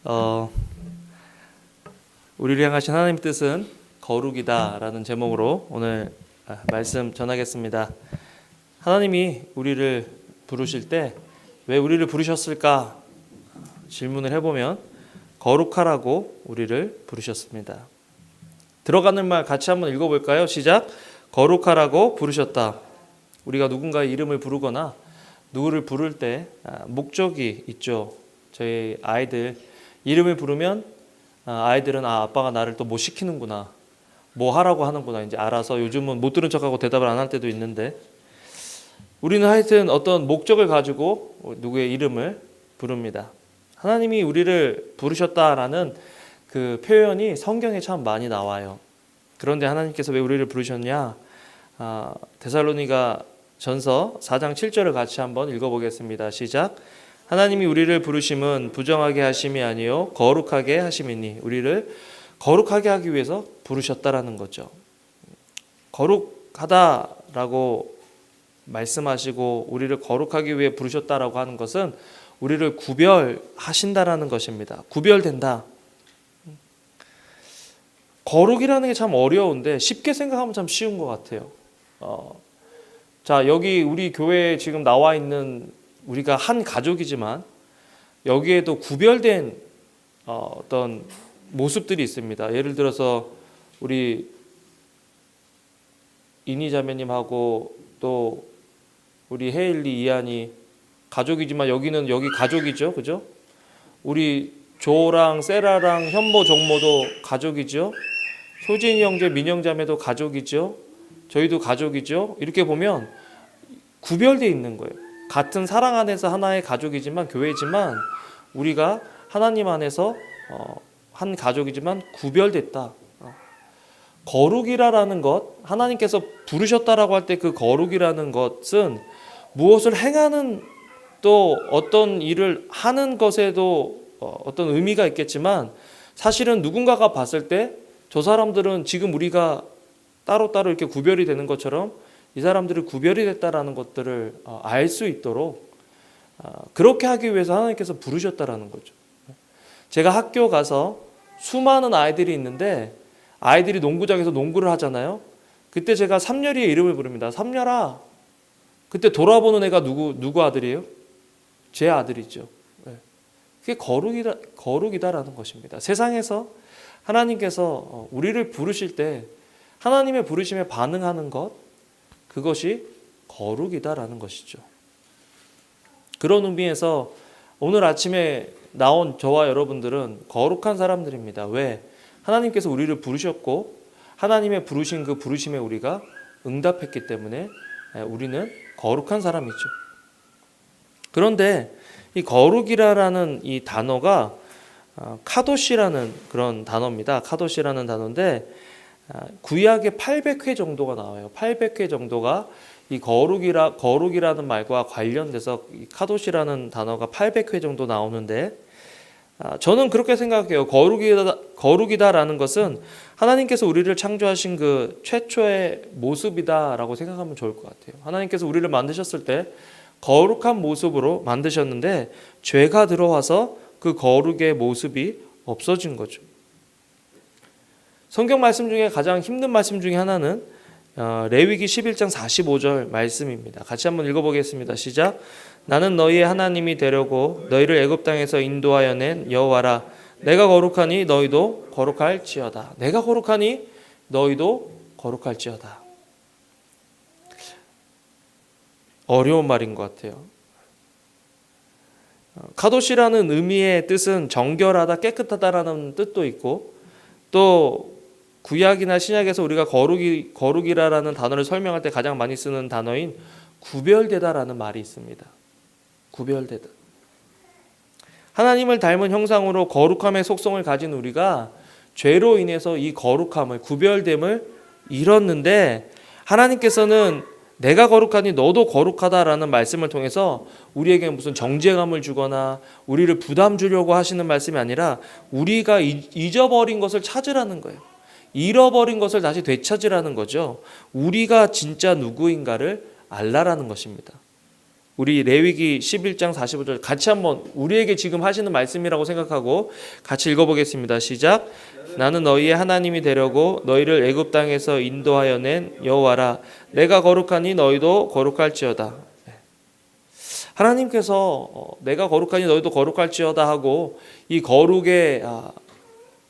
어, 우리를 향하신 하나님 뜻은 거룩이다라는 제목으로 오늘 말씀 전하겠습니다. 하나님이 우리를 부르실 때 왜 우리를 부르셨을까 질문을 해보면 거룩하라고 우리를 부르셨습니다. 들어가는 말 같이 한번 읽어볼까요? 시작. 거룩하라고 부르셨다. 우리가 누군가의 이름을 부르거나 누구를 부를 때 목적이 있죠. 저희 아이들 이름을 부르면 아이들은 아빠가 나를 또 뭐 시키는구나, 뭐 하라고 하는구나 이제 알아서 요즘은 못 들은 척하고 대답을 안 할 때도 있는데, 우리는 하여튼 어떤 목적을 가지고 누구의 이름을 부릅니다. 하나님이 우리를 부르셨다라는 그 표현이 성경에 참 많이 나와요. 그런데 하나님께서 왜 우리를 부르셨냐? 데살로니가 전서 4장 7절을 같이 한번 읽어보겠습니다. 시작. 하나님이 우리를 부르심은 부정하게 하심이 아니요 거룩하게 하심이니. 우리를 거룩하게 하기 위해서 부르셨다라는 거죠. 거룩하다라고 말씀하시고 우리를 거룩하기 위해 부르셨다라고 하는 것은 우리를 구별하신다라는 것입니다. 구별된다. 거룩이라는 게 참 어려운데 쉽게 생각하면 참 쉬운 것 같아요. 자, 여기 우리 교회에 지금 나와 있는 우리가 한 가족이지만 여기에도 구별된 어떤 모습들이 있습니다. 예를 들어서 우리 이니 자매님하고 또 우리 헤일리 이한이 가족이지만 여기는 여기 가족이죠, 그죠? 우리 조랑 세라랑 현모 정모도 가족이죠. 효진이 형제 민영 자매도 가족이죠. 저희도 가족이죠. 이렇게 보면 구별되어 있는 거예요. 같은 사랑 안에서 하나의 가족이지만 교회지만 우리가 하나님 안에서 한 가족이지만 구별됐다. 거룩이라는 것, 하나님께서 부르셨다라고 할 때 그 거룩이라는 것은 무엇을 행하는 또 어떤 일을 하는 것에도 어떤 의미가 있겠지만 사실은 누군가가 봤을 때 저 사람들은 지금 우리가 따로따로 이렇게 구별이 되는 것처럼 이 사람들이 구별이 됐다라는 것들을 알 수 있도록 그렇게 하기 위해서 하나님께서 부르셨다라는 거죠. 제가 학교 가서 수많은 아이들이 있는데 아이들이 농구장에서 농구를 하잖아요. 그때 제가 삼열이의 이름을 부릅니다. 삼열아. 그때 돌아보는 애가 누구 아들이에요? 제 아들이죠. 그게 거룩이다라는 것입니다. 세상에서 하나님께서 우리를 부르실 때 하나님의 부르심에 반응하는 것, 그것이 거룩이다라는 것이죠. 그런 의미에서 오늘 아침에 나온 저와 여러분들은 거룩한 사람들입니다. 왜? 하나님께서 우리를 부르셨고 하나님의 부르신 그 부르심에 우리가 응답했기 때문에 우리는 거룩한 사람이죠. 그런데 이 거룩이라는 이 단어가 카도시라는 그런 단어입니다. 카도시라는 단어인데 구약에 800회 정도가 나와요. 800회 정도가 이 거룩이라는 말과 관련돼서 이 카도시라는 단어가 800회 정도 나오는데, 저는 그렇게 생각해요. 거룩이다라는 것은 하나님께서 우리를 창조하신 그 최초의 모습이다라고 생각하면 좋을 것 같아요. 하나님께서 우리를 만드셨을 때 거룩한 모습으로 만드셨는데 죄가 들어와서 그 거룩의 모습이 없어진 거죠. 성경 말씀 중에 가장 힘든 말씀 중에 하나는 레위기 11장 45절 말씀입니다. 같이 한번 읽어보겠습니다. 시작. 나는 너희의 하나님이 되려고 너희를 애굽 땅에서 인도하여 낸 여호와라. 내가 거룩하니 너희도 거룩할지어다. 내가 거룩하니 너희도 거룩할지어다. 어려운 말인 것 같아요. 카도시라는 의미의 뜻은 정결하다, 깨끗하다라는 뜻도 있고, 또 구약이나 신약에서 우리가 거룩이라는 단어를 설명할 때 가장 많이 쓰는 단어인 구별되다라는 말이 있습니다. 구별되다. 하나님을 닮은 형상으로 거룩함의 속성을 가진 우리가 죄로 인해서 이 거룩함을, 구별됨을 잃었는데, 하나님께서는 내가 거룩하니 너도 거룩하다라는 말씀을 통해서 우리에게 무슨 정죄감을 주거나 우리를 부담 주려고 하시는 말씀이 아니라 우리가 잊어버린 것을 찾으라는 거예요. 잃어버린 것을 다시 되찾으라는 거죠. 우리가 진짜 누구인가를 알라라는 것입니다. 우리 레위기 11장 45절 같이 한번 우리에게 지금 하시는 말씀이라고 생각하고 같이 읽어보겠습니다. 시작. 나는 너희의 하나님이 되려고 너희를 애굽 땅에서 인도하여 낸 여호와라. 내가 거룩하니 너희도 거룩할지어다. 하나님께서 내가 거룩하니 너희도 거룩할지어다 하고 이 거룩의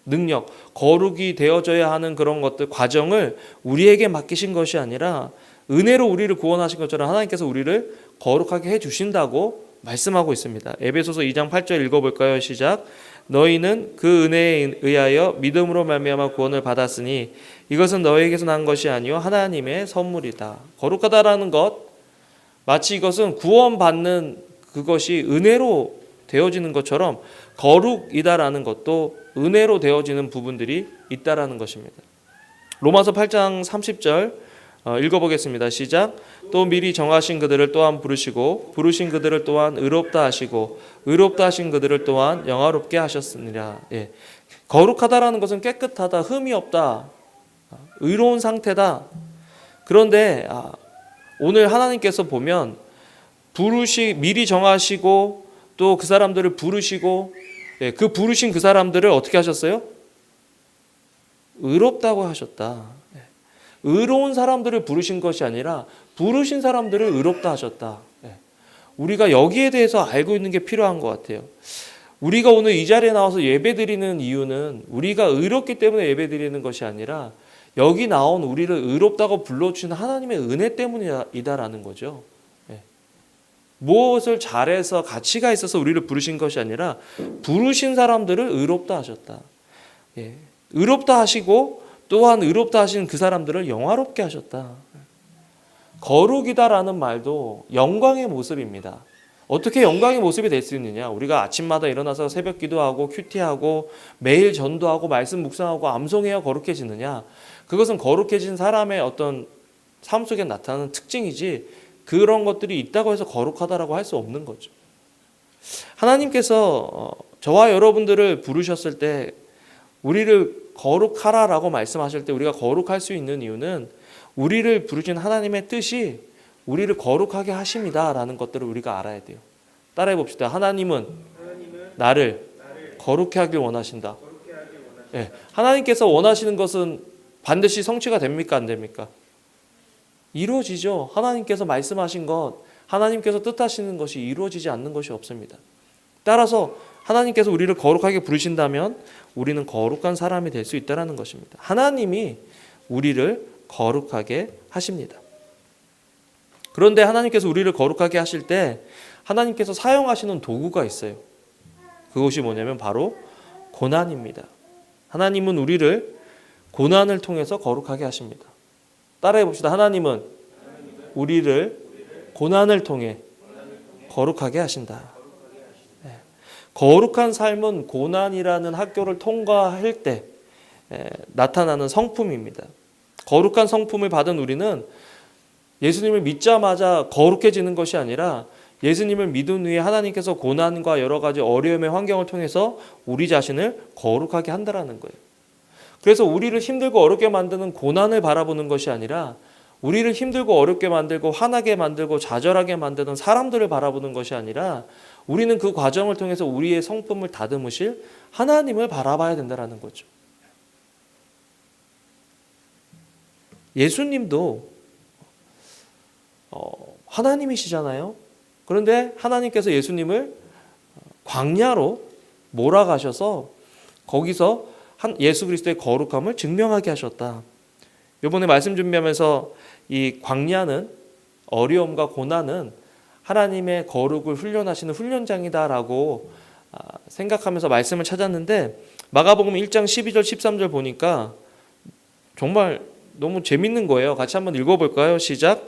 능력, 거룩이 되어져야 하는 그런 것들 과정을 우리에게 맡기신 것이 아니라 은혜로 우리를 구원하신 것처럼 하나님께서 우리를 거룩하게 해주신다고 말씀하고 있습니다. 에베소서 2장 8절 읽어볼까요? 시작. 너희는 그 은혜에 의하여 믿음으로 말미암아 구원을 받았으니 이것은 너희에게서 난 것이 아니요 하나님의 선물이다. 거룩하다라는 것, 마치 이것은 구원받는 그것이 은혜로 되어지는 것처럼 거룩이다라는 것도 은혜로 되어지는 부분들이 있다라는 것입니다. 로마서 8장 30절 읽어보겠습니다. 시작. 또 미리 정하신 그들을 또한 부르시고 부르신 그들을 또한 의롭다 하시고 의롭다 하신 그들을 또한 영화롭게 하셨으니라. 예. 거룩하다라는 것은 깨끗하다, 흠이 없다, 의로운 상태다. 그런데 오늘 하나님께서 보면 미리 정하시고 또 그 사람들을 부르시고 그 부르신 그 사람들을 어떻게 하셨어요? 의롭다고 하셨다. 의로운 사람들을 부르신 것이 아니라 부르신 사람들을 의롭다 하셨다. 우리가 여기에 대해서 알고 있는 게 필요한 것 같아요. 우리가 오늘 이 자리에 나와서 예배드리는 이유는 우리가 의롭기 때문에 예배드리는 것이 아니라 여기 나온 우리를 의롭다고 불러주신 하나님의 은혜 때문이다라는 거죠. 무엇을 잘해서 가치가 있어서 우리를 부르신 것이 아니라 부르신 사람들을 의롭다 하셨다. 의롭다 하시고 또한 의롭다 하신 그 사람들을 영화롭게 하셨다. 거룩이다라는 말도 영광의 모습입니다. 어떻게 영광의 모습이 될 수 있느냐? 우리가 아침마다 일어나서 새벽 기도하고 큐티하고 매일 전도하고 말씀 묵상하고 암송해야 거룩해지느냐? 그것은 거룩해진 사람의 어떤 삶 속에 나타나는 특징이지 그런 것들이 있다고 해서 거룩하다라고 할 수 없는 거죠. 하나님께서 저와 여러분들을 부르셨을 때 우리를 거룩하라라고 말씀하실 때 우리가 거룩할 수 있는 이유는 우리를 부르신 하나님의 뜻이 우리를 거룩하게 하심이다라는 것들을 우리가 알아야 돼요. 따라해 봅시다. 하나님은 나를 거룩해 하길 원하신다. 하나님께서 원하시는 것은 반드시 성취가 됩니까? 안 됩니까? 이루어지죠. 하나님께서 말씀하신 것, 하나님께서 뜻하시는 것이 이루어지지 않는 것이 없습니다. 따라서 하나님께서 우리를 거룩하게 부르신다면 우리는 거룩한 사람이 될 수 있다는 것입니다. 하나님이 우리를 거룩하게 하십니다. 그런데 하나님께서 우리를 거룩하게 하실 때 하나님께서 사용하시는 도구가 있어요. 그것이 뭐냐면 바로 고난입니다. 하나님은 우리를 고난을 통해서 거룩하게 하십니다. 따라해 봅시다. 하나님은 우리를 고난을 통해 거룩하게 하신다. 거룩한 삶은 고난이라는 학교를 통과할 때 나타나는 성품입니다. 거룩한 성품을 받은 우리는 예수님을 믿자마자 거룩해지는 것이 아니라 예수님을 믿은 후에 하나님께서 고난과 여러 가지 어려움의 환경을 통해서 우리 자신을 거룩하게 한다라는 거예요. 그래서 우리를 힘들고 어렵게 만드는 고난을 바라보는 것이 아니라 우리를 힘들고 어렵게 만들고 화나게 만들고 좌절하게 만드는 사람들을 바라보는 것이 아니라 우리는 그 과정을 통해서 우리의 성품을 다듬으실 하나님을 바라봐야 된다는 거죠. 예수님도 하나님이시잖아요. 그런데 하나님께서 예수님을 광야로 몰아가셔서 거기서 예수 그리스도의 거룩함을 증명하게 하셨다. 이번에 말씀 준비하면서 이 광야는 어려움과 고난은 하나님의 거룩을 훈련하시는 훈련장이다라고 생각하면서 말씀을 찾았는데 마가복음 1장 12절 13절 보니까 정말 너무 재밌는 거예요. 같이 한번 읽어볼까요? 시작.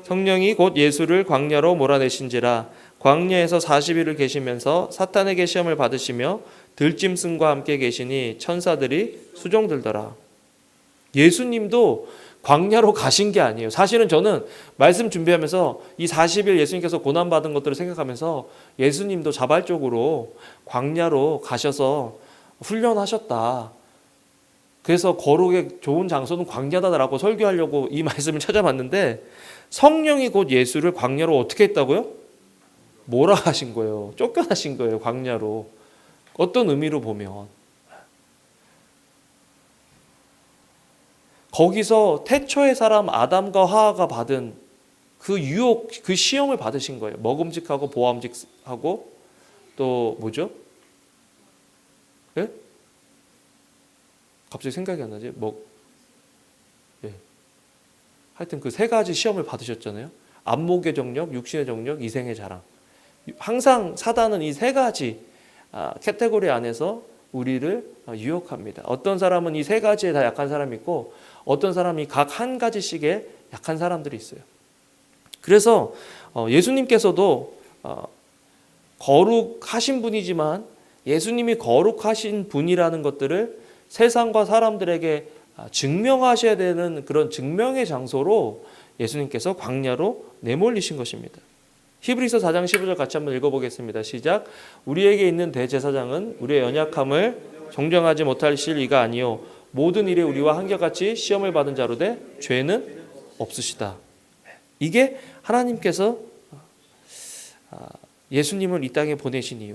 성령이 곧 예수를 광야로 몰아내신지라 광야에서 40일을 계시면서 사탄에게 시험을 받으시며 들짐승과 함께 계시니 천사들이 수종들더라. 예수님도 광야로 가신 게 아니에요. 사실은 저는 말씀 준비하면서 이 40일 예수님께서 고난받은 것들을 생각하면서 예수님도 자발적으로 광야로 가셔서 훈련하셨다. 그래서 거룩의 좋은 장소는 광야다라고 설교하려고 이 말씀을 찾아봤는데 성령이 곧 예수를 광야로 어떻게 했다고요? 몰아가신 거예요. 쫓겨나신 거예요. 광야로. 어떤 의미로 보면 거기서 태초의 사람 아담과 하와가 받은 그 유혹, 그 시험을 받으신 거예요. 먹음직하고 보암직하고 또 뭐죠? 예? 갑자기 생각이 안 나지? 예. 하여튼 그 세 가지 시험을 받으셨잖아요. 안목의 정력, 육신의 정력, 이생의 자랑. 항상 사단은 이 세 가지 카테고리 안에서 우리를 유혹합니다. 어떤 사람은 이 세 가지에 다 약한 사람이 있고 어떤 사람이 각 한 가지씩에 약한 사람들이 있어요. 그래서 예수님께서도 거룩하신 분이지만 예수님이 거룩하신 분이라는 것들을 세상과 사람들에게 증명하셔야 되는 그런 증명의 장소로 예수님께서 광야로 내몰리신 것입니다. 히브리서 4장 15절 같이 한번 읽어보겠습니다. 시작. 우리에게 있는 대제사장은 우리의 연약함을 정정하지 못하실 이가 아니요 모든 일에 우리와 한결같이 시험을 받은 자로되 죄는 없으시다. 이게 하나님께서 예수님을 이 땅에 보내신 이유.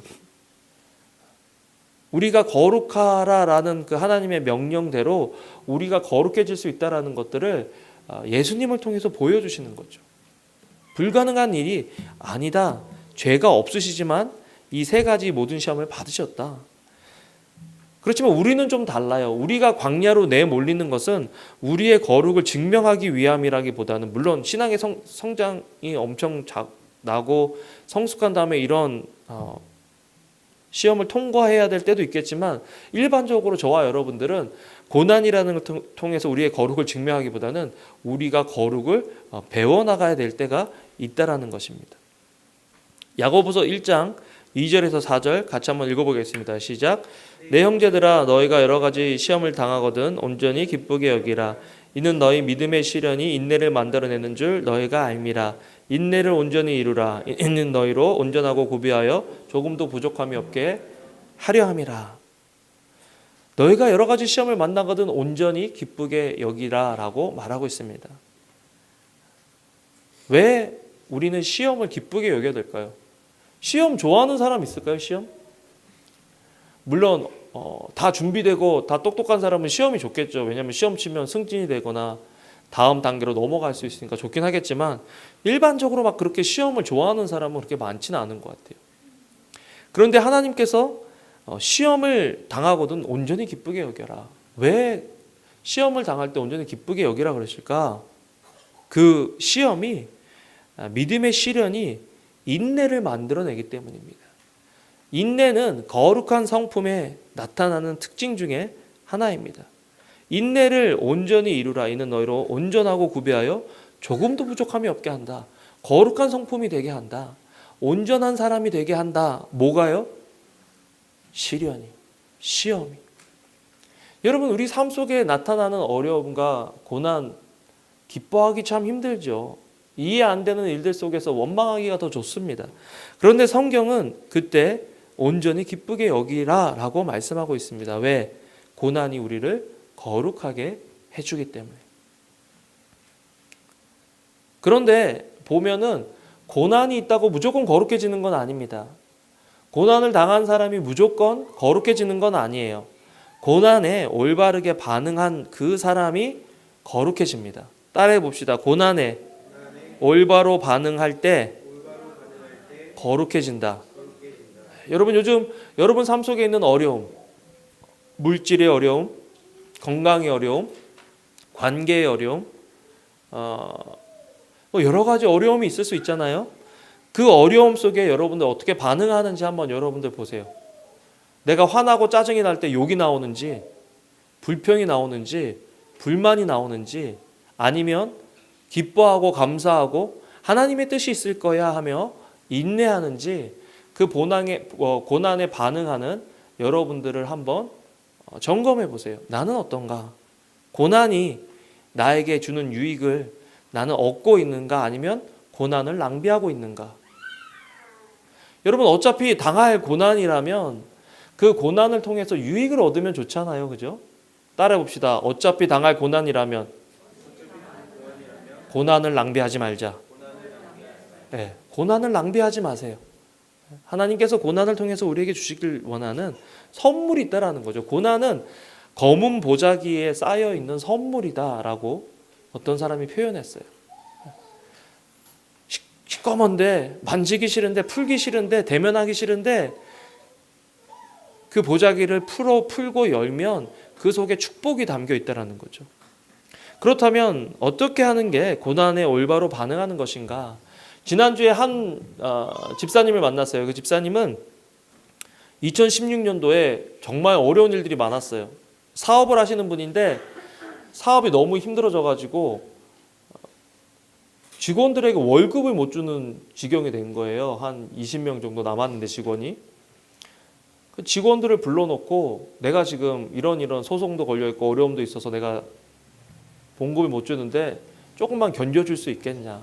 우리가 거룩하라라는 그 하나님의 명령대로 우리가 거룩해질 수 있다라는 것들을 예수님을 통해서 보여주시는 거죠. 불가능한 일이 아니다. 죄가 없으시지만 이 세 가지 모든 시험을 받으셨다. 그렇지만 우리는 좀 달라요. 우리가 광야로 내몰리는 것은 우리의 거룩을 증명하기 위함이라기보다는 물론 신앙의 성장이 엄청 나고 성숙한 다음에 이런 시험을 통과해야 될 때도 있겠지만 일반적으로 저와 여러분들은 고난이라는 걸 통해서 우리의 거룩을 증명하기보다는 우리가 거룩을 배워나가야 될 때가 있다라는 것입니다. 야고보서 1장 2절에서 4절 같이 한번 읽어보겠습니다. 시작. 내 형제들아 너희가 여러 가지 시험을 당하거든 온전히 기쁘게 여기라. 이는 너희 믿음의 시련이 인내를 만들어내는 줄 너희가 알미라. 인내를 온전히 이루라. 이는 너희로 온전하고 구비하여 조금도 부족함이 없게 하려 함이라. 너희가 여러 가지 시험을 만나거든 온전히 기쁘게 여기라 라고 말하고 있습니다. 왜 우리는 시험을 기쁘게 여겨야 될까요? 시험 좋아하는 사람 있을까요? 시험? 물론 다 준비되고 다 똑똑한 사람은 시험이 좋겠죠. 왜냐하면 시험 치면 승진이 되거나 다음 단계로 넘어갈 수 있으니까 좋긴 하겠지만 일반적으로 막 그렇게 시험을 좋아하는 사람은 그렇게 많지는 않은 것 같아요. 그런데 하나님께서 시험을 당하거든 온전히 기쁘게 여겨라. 왜 시험을 당할 때 온전히 기쁘게 여기라 그러실까? 그 시험이 믿음의 시련이 인내를 만들어내기 때문입니다. 인내는 거룩한 성품에 나타나는 특징 중에 하나입니다. 인내를 온전히 이루라. 이는 너희로 온전하고 구비하여 조금도 부족함이 없게 한다. 거룩한 성품이 되게 한다. 온전한 사람이 되게 한다. 뭐가요? 시련이, 시험이. 여러분 우리 삶 속에 나타나는 어려움과 고난 기뻐하기 참 힘들죠. 이해 안 되는 일들 속에서 원망하기가 더 좋습니다. 그런데 성경은 그때 온전히 기쁘게 여기라 라고 말씀하고 있습니다. 왜? 고난이 우리를 거룩하게 해주기 때문에. 그런데 보면은 고난이 있다고 무조건 거룩해지는 건 아닙니다. 고난을 당한 사람이 무조건 거룩해지는 건 아니에요. 고난에 올바르게 반응한 그 사람이 거룩해집니다. 따라해 봅시다. 고난에 올바로 반응할 때 거룩해진다. 여러분 요즘 여러분 삶 속에 있는 어려움, 물질의 어려움, 건강의 어려움, 관계의 어려움, 여러 가지 어려움이 있을 수 있잖아요. 그 어려움 속에 여러분들 어떻게 반응하는지 한번 여러분들 보세요. 내가 화나고 짜증이 날 때 욕이 나오는지, 불평이 나오는지, 불만이 나오는지, 아니면 기뻐하고 감사하고 하나님의 뜻이 있을 거야 하며 인내하는지 그 고난에 반응하는 여러분들을 한번 점검해 보세요. 나는 어떤가? 고난이 나에게 주는 유익을 나는 얻고 있는가? 아니면 고난을 낭비하고 있는가? 여러분 어차피 당할 고난이라면 그 고난을 통해서 유익을 얻으면 좋잖아요. 그죠? 따라해 봅시다. 어차피 당할 고난이라면 고난을 낭비하지 말자. 네, 고난을 낭비하지 마세요. 하나님께서 고난을 통해서 우리에게 주시길 원하는 선물이 있다라는 거죠. 고난은 검은 보자기에 쌓여 있는 선물이다라고 어떤 사람이 표현했어요. 시꺼먼데 만지기 싫은데 풀기 싫은데 대면하기 싫은데 그 보자기를 풀고 열면 그 속에 축복이 담겨 있다라는 거죠. 그렇다면 어떻게 하는 게 고난에 올바로 반응하는 것인가? 지난주에 한 집사님을 만났어요. 그 집사님은 2016년도에 정말 어려운 일들이 많았어요. 사업을 하시는 분인데 사업이 너무 힘들어져가지고 직원들에게 월급을 못 주는 지경이 된 거예요. 한 20명 정도 남았는데 직원이. 그 직원들을 불러놓고 내가 지금 이런 소송도 걸려있고 어려움도 있어서 내가 봉급을 못 주는데 조금만 견뎌줄 수 있겠냐.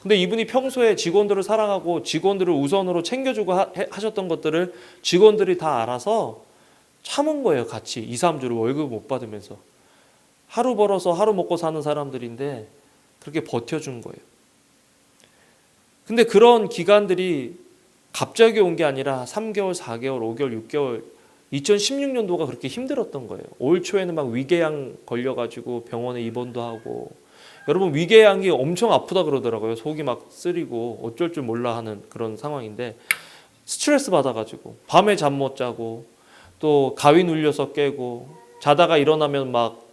근데 이분이 평소에 직원들을 사랑하고 직원들을 우선으로 챙겨주고 하셨던 것들을 직원들이 다 알아서 참은 거예요. 같이 2, 3주를 월급 못 받으면서. 하루 벌어서 하루 먹고 사는 사람들인데 그렇게 버텨준 거예요. 근데 그런 기간들이 갑자기 온 게 아니라 3개월, 4개월, 5개월, 6개월 2016년도가 그렇게 힘들었던 거예요. 올 초에는 막 위궤양 걸려가지고 병원에 입원도 하고 여러분 위궤양이 엄청 아프다 그러더라고요. 속이 막 쓰리고 어쩔 줄 몰라 하는 그런 상황인데 스트레스 받아가지고 밤에 잠 못 자고 또 가위 눌려서 깨고 자다가 일어나면 막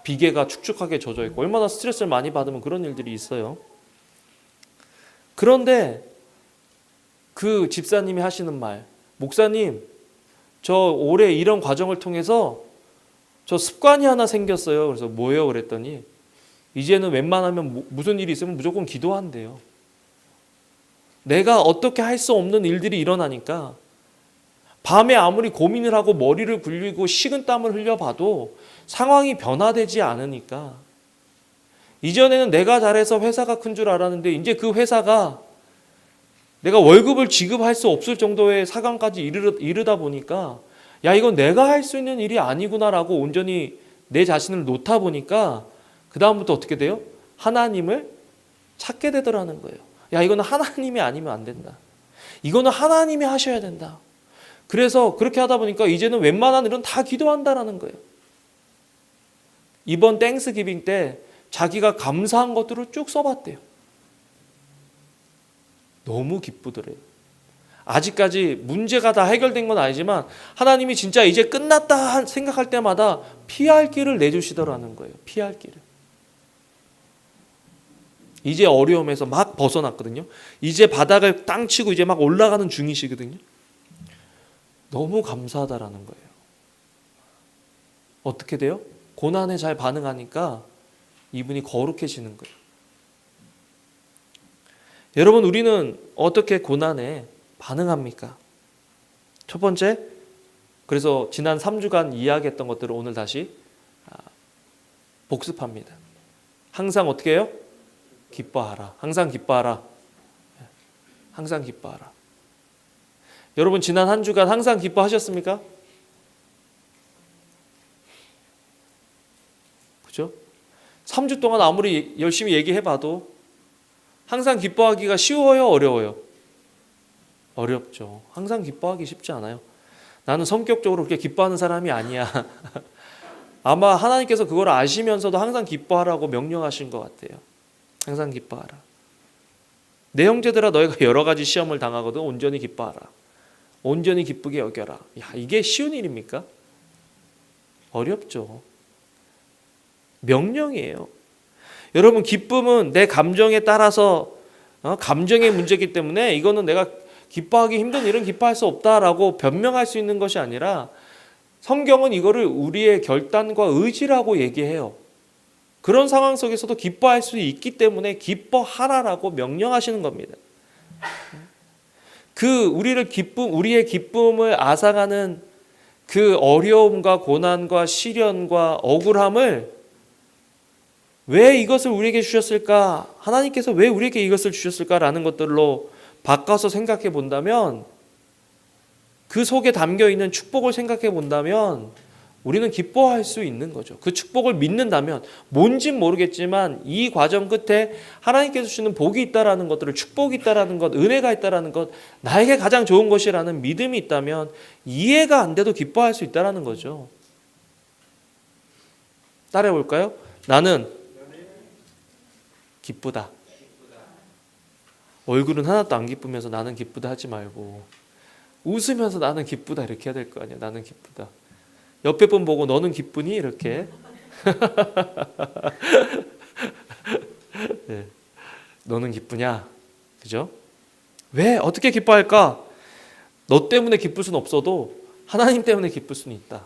비계가 축축하게 젖어 있고 얼마나 스트레스를 많이 받으면 그런 일들이 있어요. 그런데 그 집사님이 하시는 말, 목사님 저 올해 이런 과정을 통해서 저 습관이 하나 생겼어요. 그래서 뭐예요? 그랬더니 이제는 웬만하면 무슨 일이 있으면 무조건 기도한대요. 내가 어떻게 할 수 없는 일들이 일어나니까 밤에 아무리 고민을 하고 머리를 굴리고 식은땀을 흘려봐도 상황이 변화되지 않으니까 이전에는 내가 잘해서 회사가 큰 줄 알았는데 이제 그 회사가 내가 월급을 지급할 수 없을 정도의 사강까지 이르다 보니까 야 이건 내가 할 수 있는 일이 아니구나라고 온전히 내 자신을 놓다 보니까 그 다음부터 어떻게 돼요? 하나님을 찾게 되더라는 거예요. 야 이거는 하나님이 아니면 안 된다. 이거는 하나님이 하셔야 된다. 그래서 그렇게 하다 보니까 이제는 웬만한 일은 다 기도한다라는 거예요. 이번 땡스기빙 때 자기가 감사한 것들을 쭉 써봤대요. 너무 기쁘더래요. 아직까지 문제가 다 해결된 건 아니지만 하나님이 진짜 이제 끝났다 생각할 때마다 피할 길을 내주시더라는 거예요. 피할 길을. 이제 어려움에서 막 벗어났거든요. 이제 바닥을 땅 치고 이제 막 올라가는 중이시거든요. 너무 감사하다라는 거예요. 어떻게 돼요? 고난에 잘 반응하니까 이분이 거룩해지는 거예요. 여러분 우리는 어떻게 고난에 반응합니까? 첫 번째, 그래서 지난 3주간 이야기했던 것들을 오늘 다시 복습합니다. 항상 어떻게 해요? 기뻐하라. 항상 기뻐하라. 항상 기뻐하라. 여러분 지난 한 주간 항상 기뻐하셨습니까? 그죠? 3주 동안 아무리 열심히 얘기해봐도 항상 기뻐하기가 쉬워요? 어려워요? 어렵죠. 항상 기뻐하기 쉽지 않아요. 나는 성격적으로 그렇게 기뻐하는 사람이 아니야. 아마 하나님께서 그걸 아시면서도 항상 기뻐하라고 명령하신 것 같아요. 항상 기뻐하라. 내 형제들아 너희가 여러 가지 시험을 당하거든 온전히 기뻐하라. 온전히 기쁘게 여겨라. 야, 이게 쉬운 일입니까? 어렵죠. 명령이에요. 여러분 기쁨은 내 감정에 따라서 감정의 문제이기 때문에 이거는 내가 기뻐하기 힘든 일은 기뻐할 수 없다라고 변명할 수 있는 것이 아니라 성경은 이거를 우리의 결단과 의지라고 얘기해요. 그런 상황 속에서도 기뻐할 수 있기 때문에 기뻐하라라고 명령하시는 겁니다. 우리의 기쁨을 앗아가는 그 어려움과 고난과 시련과 억울함을 왜 이것을 우리에게 주셨을까? 하나님께서 왜 우리에게 이것을 주셨을까라는 것들로 바꿔서 생각해 본다면 그 속에 담겨 있는 축복을 생각해 본다면 우리는 기뻐할 수 있는 거죠. 그 축복을 믿는다면 뭔진 모르겠지만 이 과정 끝에 하나님께서 주시는 복이 있다라는 것들을, 축복이 있다라는 것, 은혜가 있다라는 것, 나에게 가장 좋은 것이라는 믿음이 있다면 이해가 안 돼도 기뻐할 수 있다라는 거죠. 따라해 볼까요? 나는 기쁘다. 얼굴은 하나도 안 기쁘면서 나는 기쁘다 하지 말고 웃으면서 나는 기쁘다 이렇게 해야 될 거 아니야. 나는 기쁘다. 옆에 분 보고 너는 기쁘니? 이렇게. 네. 너는 기쁘냐? 그죠? 왜? 어떻게 기뻐할까? 너 때문에 기쁠 수는 없어도 하나님 때문에 기쁠 수는 있다.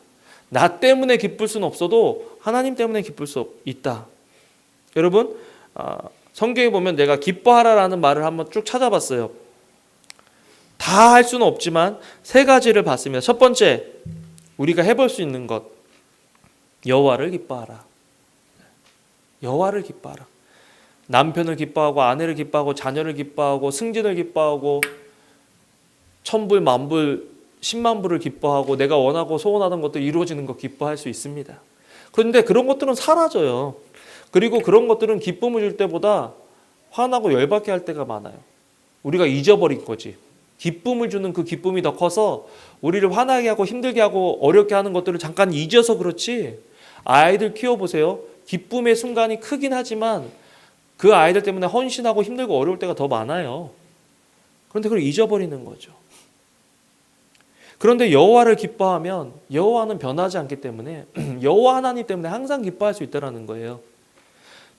나 때문에 기쁠 수는 없어도 하나님 때문에 기쁠 수 있다. 여러분, 성경에 보면 내가 기뻐하라라는 말을 한번 쭉 찾아봤어요. 다 할 수는 없지만 세 가지를 봤습니다. 첫 번째, 우리가 해볼 수 있는 것, 여호와를 기뻐하라. 여호와를 기뻐하라. 남편을 기뻐하고 아내를 기뻐하고 자녀를 기뻐하고 승진을 기뻐하고 천불 만불 10만불을 기뻐하고 내가 원하고 소원하던 것도 이루어지는 것 기뻐할 수 있습니다. 그런데 그런 것들은 사라져요. 그리고 그런 것들은 기쁨을 줄 때보다 화나고 열받게 할 때가 많아요. 우리가 잊어버린 거지. 기쁨을 주는 그 기쁨이 더 커서 우리를 화나게 하고 힘들게 하고 어렵게 하는 것들을 잠깐 잊어서 그렇지. 아이들 키워보세요. 기쁨의 순간이 크긴 하지만 그 아이들 때문에 헌신하고 힘들고 어려울 때가 더 많아요. 그런데 그걸 잊어버리는 거죠. 그런데 여호와를 기뻐하면 여호와는 변하지 않기 때문에 여호와 하나님 때문에 항상 기뻐할 수 있다는 거예요.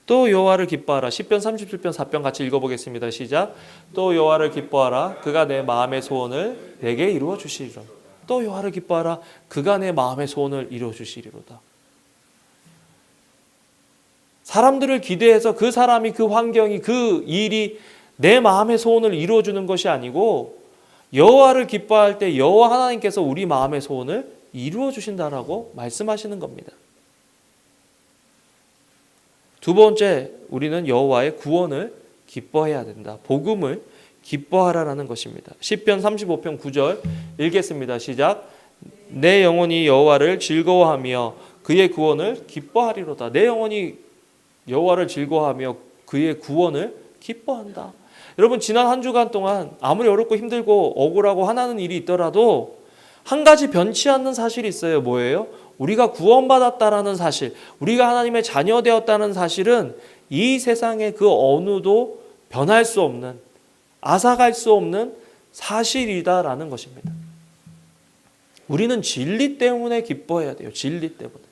또 여호와를 기뻐하라. 시편 37편 4편 같이 읽어보겠습니다. 시작. 또 여호와를 기뻐하라. 그가 내 마음의 소원을 내게 이루어 주시리라. 또 여호와를 기뻐하라. 그가 내 마음의 소원을 이루어 주시리로다. 사람들을 기대해서 그 사람이, 그 환경이, 그 일이 내 마음의 소원을 이루어 주는 것이 아니고 여호와를 기뻐할 때 여호와 하나님께서 우리 마음의 소원을 이루어 주신다라고 말씀하시는 겁니다. 두 번째, 우리는 여호와의 구원을 기뻐해야 된다. 복음을 기뻐하라라는 것입니다. 시편 35편 9절 읽겠습니다. 시작. 내 영혼이 여호와를 즐거워하며 그의 구원을 기뻐하리로다. 내 영혼이 여호와를 즐거워하며 그의 구원을 기뻐한다. 여러분, 지난 한 주간 동안 아무리 어렵고 힘들고 억울하고 화나는 일이 있더라도 한 가지 변치 않는 사실이 있어요. 뭐예요? 우리가 구원받았다라는 사실, 우리가 하나님의 자녀 되었다는 사실은 이 세상의 그 어느도 변할 수 없는, 앗아갈 수 없는 사실이다라는 것입니다. 우리는 진리 때문에 기뻐해야 돼요. 진리 때문에.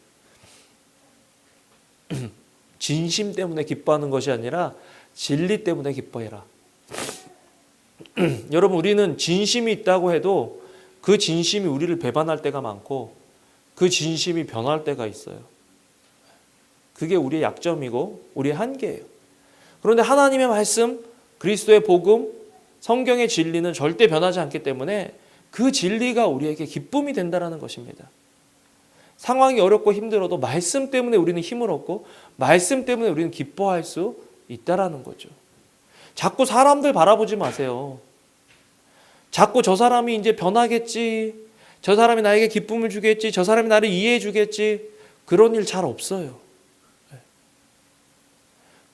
진심 때문에 기뻐하는 것이 아니라 진리 때문에 기뻐해라. 여러분, 우리는 진심이 있다고 해도 그 진심이 우리를 배반할 때가 많고 그 진심이 변할 때가 있어요. 그게 우리의 약점이고 우리의 한계예요. 그런데 하나님의 말씀, 그리스도의 복음, 성경의 진리는 절대 변하지 않기 때문에 그 진리가 우리에게 기쁨이 된다는 것입니다. 상황이 어렵고 힘들어도 말씀 때문에 우리는 힘을 얻고 말씀 때문에 우리는 기뻐할 수 있다는 거죠. 자꾸 사람들 바라보지 마세요. 자꾸 저 사람이 이제 변하겠지, 저 사람이 나에게 기쁨을 주겠지, 저 사람이 나를 이해해 주겠지, 그런 일 잘 없어요.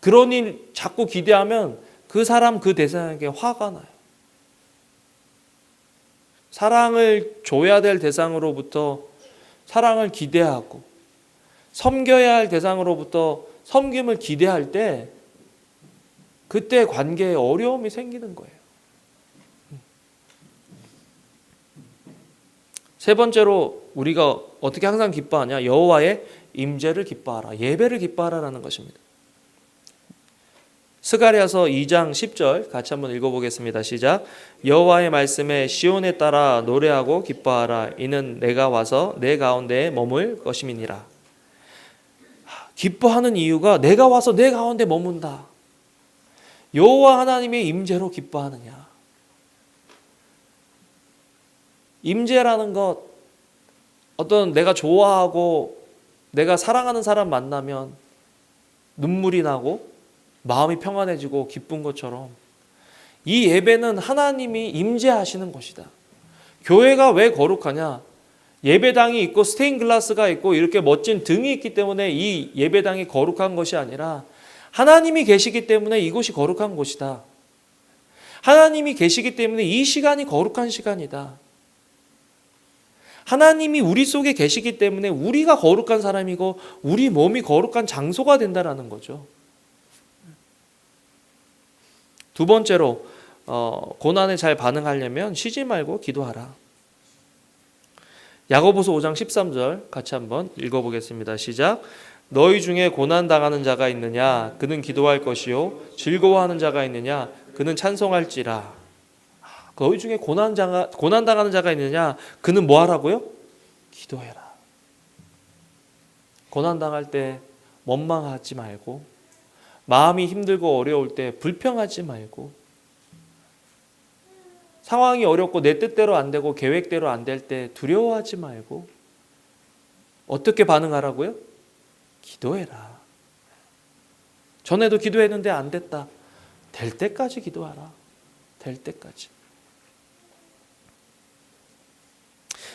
그런 일 자꾸 기대하면 그 사람, 그 대상에게 화가 나요. 사랑을 줘야 될 대상으로부터 사랑을 기대하고 섬겨야 할 대상으로부터 섬김을 기대할 때 그때 관계에 어려움이 생기는 거예요. 세 번째로 우리가 어떻게 항상 기뻐하냐? 여호와의 임재를 기뻐하라. 예배를 기뻐하라라는 것입니다. 스가랴서 2장 10절 같이 한번 읽어보겠습니다. 시작. 여호와의 말씀에 시온에 따라 노래하고 기뻐하라. 이는 내가 와서 내 가운데에 머물 것임이니라. 기뻐하는 이유가 내가 와서 내 가운데 머문다. 여호와 하나님의 임재로 기뻐하느냐. 임재라는 것, 어떤 내가 좋아하고 내가 사랑하는 사람 만나면 눈물이 나고 마음이 평안해지고 기쁜 것처럼 이 예배는 하나님이 임재하시는 것이다. 교회가 왜 거룩하냐? 예배당이 있고 스테인글라스가 있고 이렇게 멋진 등이 있기 때문에 이 예배당이 거룩한 것이 아니라 하나님이 계시기 때문에 이곳이 거룩한 곳이다. 하나님이 계시기 때문에 이 시간이 거룩한 시간이다. 하나님이 우리 속에 계시기 때문에 우리가 거룩한 사람이고 우리 몸이 거룩한 장소가 된다라는 거죠. 두 번째로 고난에 잘 반응하려면 쉬지 말고 기도하라. 야고보서 5장 13절 같이 한번 읽어보겠습니다. 시작. 너희 중에 고난당하는 자가 있느냐 그는 기도할 것이요 즐거워하는 자가 있느냐 그는 찬송할지라. 너희 중에 고난당하는 자가 있느냐 그는 뭐 하라고요? 기도해라. 고난당할 때 원망하지 말고, 마음이 힘들고 어려울 때 불평하지 말고, 상황이 어렵고 내 뜻대로 안 되고 계획대로 안 될 때 두려워하지 말고 어떻게 반응하라고요? 기도해라. 전에도 기도했는데 안 됐다. 될 때까지 기도하라. 될 때까지.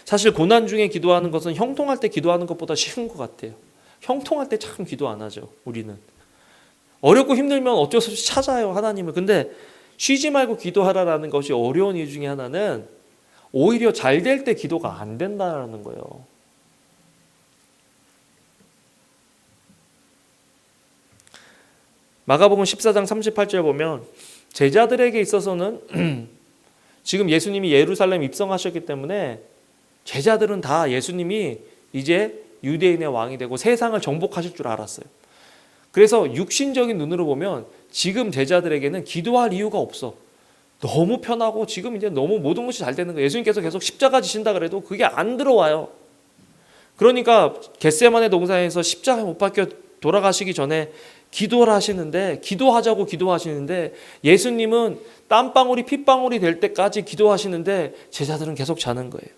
사실 고난 중에 기도하는 것은 형통할 때 기도하는 것보다 쉬운 것 같아요. 형통할 때 참 기도 안 하죠, 우리는. 어렵고 힘들면 어쩔 수 없이 찾아요, 하나님을. 근데 쉬지 말고 기도하라라는 것이 어려운 이유 중에 하나는 오히려 잘 될 때 기도가 안 된다는 거예요. 마가복음 14장 38절 보면 제자들에게 있어서는 지금 예수님이 예루살렘 입성하셨기 때문에 제자들은 다 예수님이 이제 유대인의 왕이 되고 세상을 정복하실 줄 알았어요. 그래서 육신적인 눈으로 보면 지금 제자들에게는 기도할 이유가 없어. 너무 편하고 지금 이제 너무 모든 것이 잘 되는 거예요. 예수님께서 계속 십자가 지신다 그래도 그게 안 들어와요. 그러니까 겟세마네 동산에서 십자가 못 박혀 돌아가시기 전에 기도를 하시는데, 기도하자고 기도하시는데 예수님은 땀방울이 핏방울이 될 때까지 기도하시는데 제자들은 계속 자는 거예요.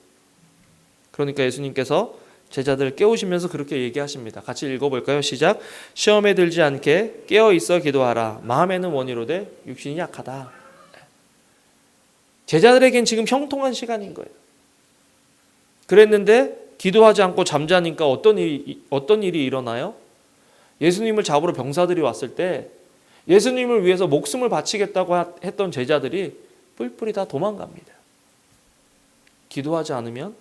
그러니까 예수님께서 제자들을 깨우시면서 그렇게 얘기하십니다. 같이 읽어볼까요? 시작. 시험에 들지 않게 깨어 있어 기도하라. 마음에는 원이로되 육신이 약하다. 제자들에겐 지금 형통한 시간인 거예요. 그랬는데 기도하지 않고 잠자니까 어떤 일이 일어나요? 예수님을 잡으러 병사들이 왔을 때 예수님을 위해서 목숨을 바치겠다고 했던 제자들이 뿔뿔이 다 도망갑니다. 기도하지 않으면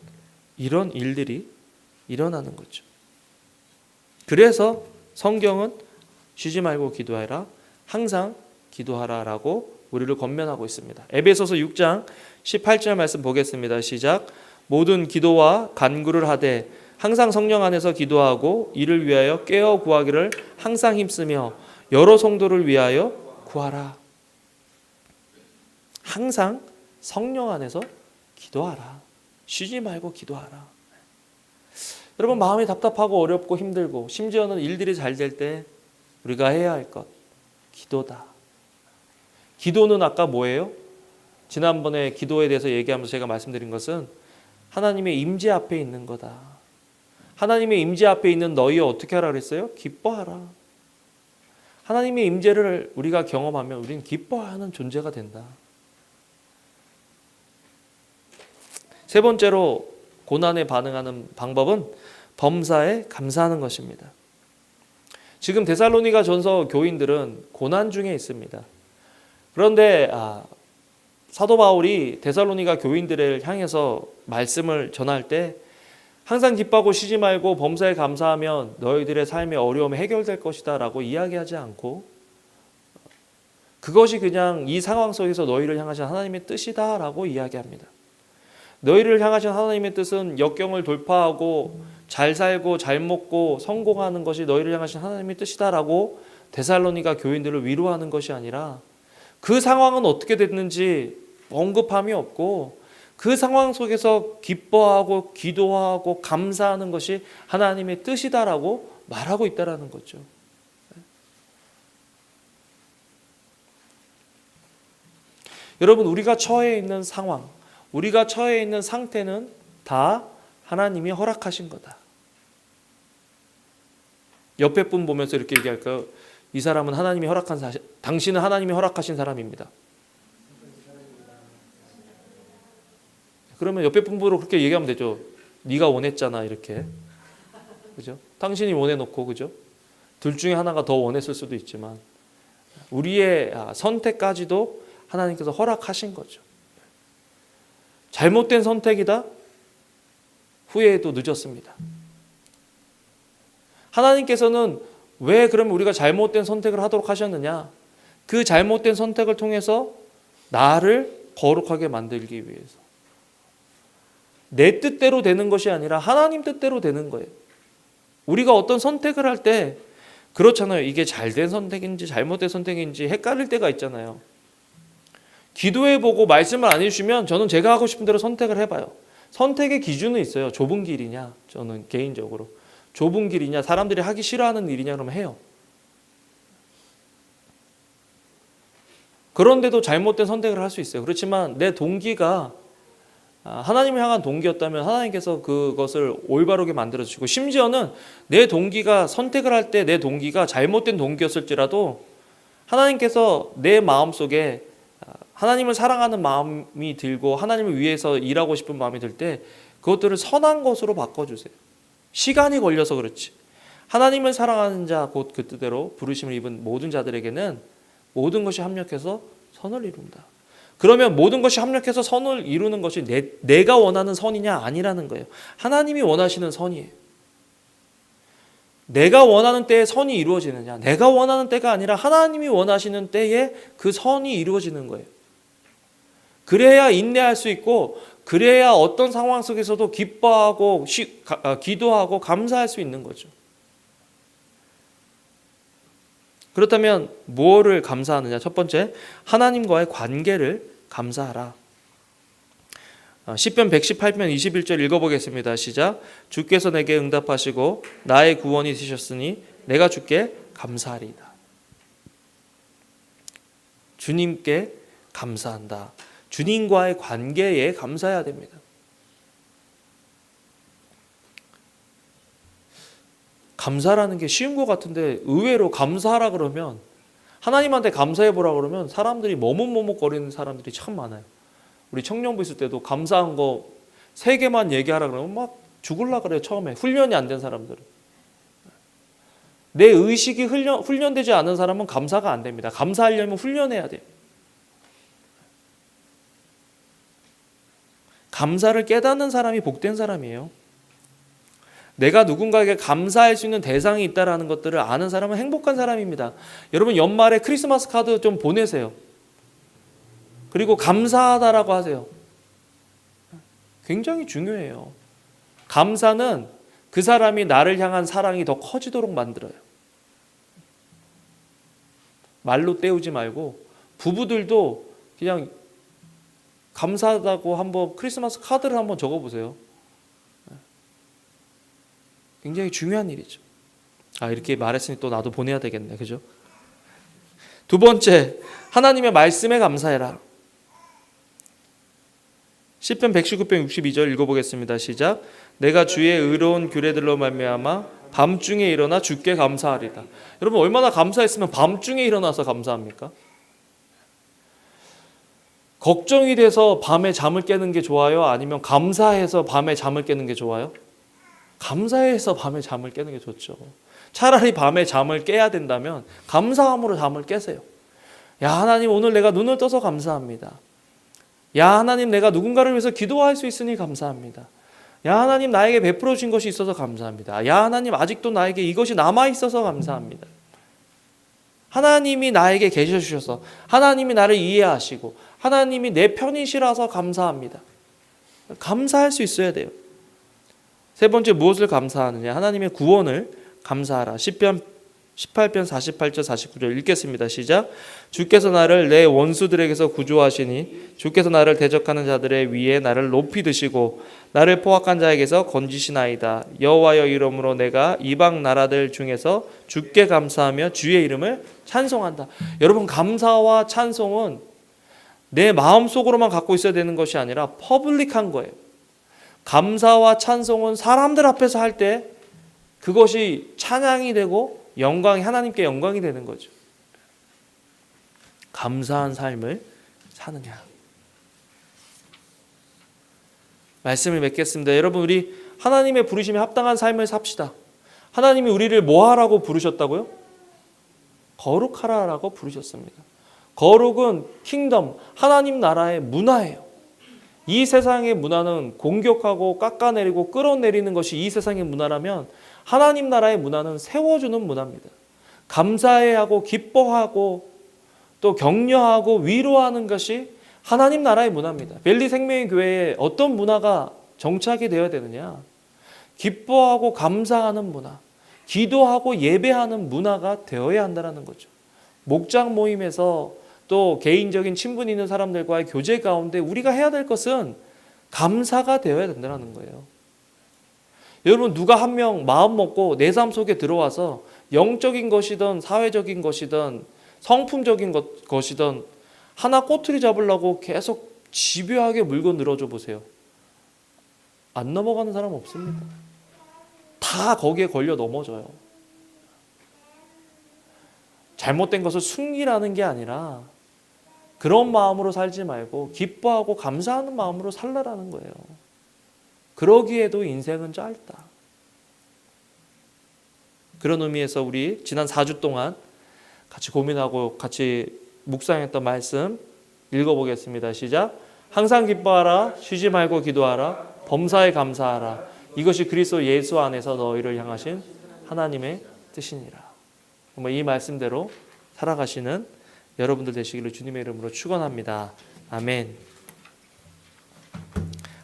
이런 일들이 일어나는 거죠. 그래서 성경은 쉬지 말고 기도해라, 항상 기도하라라고 우리를 권면하고 있습니다. 에베소서 6장 18절 말씀 보겠습니다. 시작. 모든 기도와 간구를 하되 항상 성령 안에서 기도하고 이를 위하여 깨어 구하기를 항상 힘쓰며 여러 성도를 위하여 구하라. 항상 성령 안에서 기도하라. 쉬지 말고 기도하라. 여러분, 마음이 답답하고 어렵고 힘들고 심지어는 일들이 잘 될 때 우리가 해야 할 것, 기도다. 기도는 아까 뭐예요? 지난번에 기도에 대해서 얘기하면서 제가 말씀드린 것은 하나님의 임재 앞에 있는 거다. 하나님의 임재 앞에 있는 너희 어떻게 하라 그랬어요? 기뻐하라. 하나님의 임재를 우리가 경험하면 우리는 기뻐하는 존재가 된다. 세 번째로 고난에 반응하는 방법은 범사에 감사하는 것입니다. 지금 데살로니가 전서 교인들은 고난 중에 있습니다. 그런데 사도 바울이 데살로니가 교인들을 향해서 말씀을 전할 때 항상 기뻐하고 쉬지 말고 범사에 감사하면 너희들의 삶의 어려움이 해결될 것이다 라고 이야기하지 않고 그것이 그냥 이 상황 속에서 너희를 향하신 하나님의 뜻이다 라고 이야기합니다. 너희를 향하신 하나님의 뜻은 역경을 돌파하고 잘 살고 잘 먹고 성공하는 것이 너희를 향하신 하나님의 뜻이다 라고 데살로니가 교인들을 위로하는 것이 아니라 그 상황은 어떻게 됐는지 언급함이 없고 그 상황 속에서 기뻐하고 기도하고 감사하는 것이 하나님의 뜻이다라고 말하고 있다라는 거죠. 여러분, 우리가 처해 있는 상황, 우리가 처해 있는 상태는 다 하나님이 허락하신 거다. 옆에 분 보면서 이렇게 얘기할까요? 이 사람은 하나님이 허락한 당신은 하나님이 허락하신 사람입니다. 그러면 옆에 분으로 그렇게 얘기하면 되죠. 네가 원했잖아 이렇게. 그죠? 당신이 원해놓고 그죠? 둘 중에 하나가 더 원했을 수도 있지만 우리의 선택까지도 하나님께서 허락하신 거죠. 잘못된 선택이다? 후회해도 늦었습니다. 하나님께서는 왜 그러면 우리가 잘못된 선택을 하도록 하셨느냐? 그 잘못된 선택을 통해서 나를 거룩하게 만들기 위해서. 내 뜻대로 되는 것이 아니라 하나님 뜻대로 되는 거예요. 우리가 어떤 선택을 할 때 그렇잖아요. 이게 잘된 선택인지 잘못된 선택인지 헷갈릴 때가 있잖아요. 기도해보고 말씀을 안 해주시면 저는 제가 하고 싶은 대로 선택을 해봐요. 선택의 기준은 있어요. 좁은 길이냐, 저는 개인적으로 좁은 길이냐, 사람들이 하기 싫어하는 일이냐 그러면 해요. 그런데도 잘못된 선택을 할 수 있어요. 그렇지만 내 동기가 하나님을 향한 동기였다면 하나님께서 그것을 올바르게 만들어주시고, 심지어는 내 동기가 선택을 할 때 내 동기가 잘못된 동기였을지라도 하나님께서 내 마음속에 하나님을 사랑하는 마음이 들고 하나님을 위해서 일하고 싶은 마음이 들 때 그것들을 선한 것으로 바꿔주세요. 시간이 걸려서 그렇지. 하나님을 사랑하는 자 곧 그 뜻대로 부르심을 입은 모든 자들에게는 모든 것이 합력해서 선을 이룬다. 그러면 모든 것이 합력해서 선을 이루는 것이 내가 원하는 선이냐 아니라는 거예요. 하나님이 원하시는 선이에요. 내가 원하는 때에 선이 이루어지느냐, 내가 원하는 때가 아니라 하나님이 원하시는 때에 그 선이 이루어지는 거예요. 그래야 인내할 수 있고, 그래야 어떤 상황 속에서도 기뻐하고 기도하고 감사할 수 있는 거죠. 그렇다면 뭐를 감사하느냐? 첫 번째, 하나님과의 관계를 감사하라. 시편 118편 21절 읽어보겠습니다. 시작. 주께서 내게 응답하시고 나의 구원이 되셨으니 내가 주께 감사하리이다. 주님께 감사한다. 주님과의 관계에 감사해야 됩니다. 감사라는 게 쉬운 것 같은데 의외로 감사하라 그러면, 하나님한테 감사해보라 그러면 사람들이 머뭇머뭇거리는 사람들이 참 많아요. 우리 청년부 있을 때도 감사한 거 3개만 얘기하라 그러면 막 죽을라 그래요. 처음에 훈련이 안 된 사람들은. 내 의식이 훈련되지 않은 사람은 감사가 안 됩니다. 감사하려면 훈련해야 돼요. 감사를 깨닫는 사람이 복된 사람이에요. 내가 누군가에게 감사할 수 있는 대상이 있다는 것들을 아는 사람은 행복한 사람입니다. 여러분 연말에 크리스마스 카드 좀 보내세요. 그리고 감사하다라고 하세요. 굉장히 중요해요. 감사는 그 사람이 나를 향한 사랑이 더 커지도록 만들어요. 말로 때우지 말고, 부부들도 그냥 감사하다고 한번 크리스마스 카드를 한번 적어보세요. 굉장히 중요한 일이죠. 이렇게 말했으니 또 나도 보내야 되겠네. 그죠? 두 번째, 하나님의 말씀에 감사해라. 시편 119편 62절 읽어보겠습니다. 시작. 내가 주의 의로운 규례들로 말미암아 밤중에 일어나 주께 감사하리다. 여러분 얼마나 감사했으면 밤중에 일어나서 감사합니까? 걱정이 돼서 밤에 잠을 깨는 게 좋아요? 아니면 감사해서 밤에 잠을 깨는 게 좋아요? 감사해서 밤에 잠을 깨는 게 좋죠. 차라리 밤에 잠을 깨야 된다면 감사함으로 잠을 깨세요. 야 하나님, 오늘 내가 눈을 떠서 감사합니다. 야 하나님, 내가 누군가를 위해서 기도할 수 있으니 감사합니다. 야 하나님, 나에게 베풀어 주신 것이 있어서 감사합니다. 야 하나님, 아직도 나에게 이것이 남아 있어서 감사합니다. 하나님이 나에게 계셔 주셔서, 하나님이 나를 이해하시고 하나님이 내 편이시라서 감사합니다. 감사할 수 있어야 돼요. 세 번째, 무엇을 감사하느냐? 하나님의 구원을 감사하라. 시편 18편 48절 49절 읽겠습니다. 시작. 주께서 나를 내 원수들에게서 구조하시니 주께서 나를 대적하는 자들의 위에 나를 높이 드시고 나를 포악한 자에게서 건지시나이다. 여호와여 이름으로 내가 이방 나라들 중에서 주께 감사하며 주의 이름을 찬송한다. 여러분, 감사와 찬송은 내 마음속으로만 갖고 있어야 되는 것이 아니라 퍼블릭한 거예요. 감사와 찬송은 사람들 앞에서 할 때 그것이 찬양이 되고 영광이, 하나님께 영광이 되는 거죠. 감사한 삶을 사느냐. 말씀을 맺겠습니다. 여러분, 우리 하나님의 부르심에 합당한 삶을 삽시다. 하나님이 우리를 뭐 하라고 부르셨다고요? 거룩하라라고 부르셨습니다. 거룩은 킹덤, 하나님 나라의 문화예요. 이 세상의 문화는 공격하고 깎아내리고 끌어내리는 것이 이 세상의 문화라면 하나님 나라의 문화는 세워주는 문화입니다. 감사해야 하고 기뻐하고 또 격려하고 위로하는 것이 하나님 나라의 문화입니다. 벨리 생명의 교회에 어떤 문화가 정착이 되어야 되느냐? 기뻐하고 감사하는 문화, 기도하고 예배하는 문화가 되어야 한다는 거죠. 목장 모임에서 또 개인적인 친분 있는 사람들과의 교제 가운데 우리가 해야 될 것은 감사가 되어야 된다는 거예요. 여러분, 누가 한 명 마음 먹고 내 삶 속에 들어와서 영적인 것이든 사회적인 것이든 성품적인 것이든 하나 꼬투리 잡으려고 계속 집요하게 물고 늘어져 보세요. 안 넘어가는 사람 없습니다. 다 거기에 걸려 넘어져요. 잘못된 것을 숨기라는 게 아니라 그런 마음으로 살지 말고 기뻐하고 감사하는 마음으로 살라라는 거예요. 그러기에도 인생은 짧다. 그런 의미에서 우리 지난 4주 동안 같이 고민하고 같이 묵상했던 말씀 읽어보겠습니다. 시작. 항상 기뻐하라, 쉬지 말고 기도하라, 범사에 감사하라. 이것이 그리스도 예수 안에서 너희를 향하신 하나님의 뜻이니라. 정말 이 말씀대로 살아가시는 여러분들 되시기를 주님의 이름으로 축원합니다. 아멘.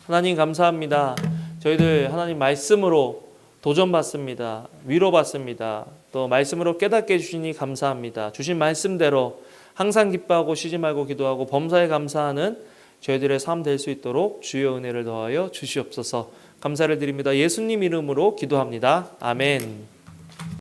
하나님 감사합니다. 저희들 하나님 말씀으로 도전받습니다. 위로받습니다. 또 말씀으로 깨닫게 해주시니 감사합니다. 주신 말씀대로 항상 기뻐하고 쉬지 말고 기도하고 범사에 감사하는 저희들의 삶 될 수 있도록 주의 은혜를 더하여 주시옵소서. 감사를 드립니다. 예수님 이름으로 기도합니다. 아멘.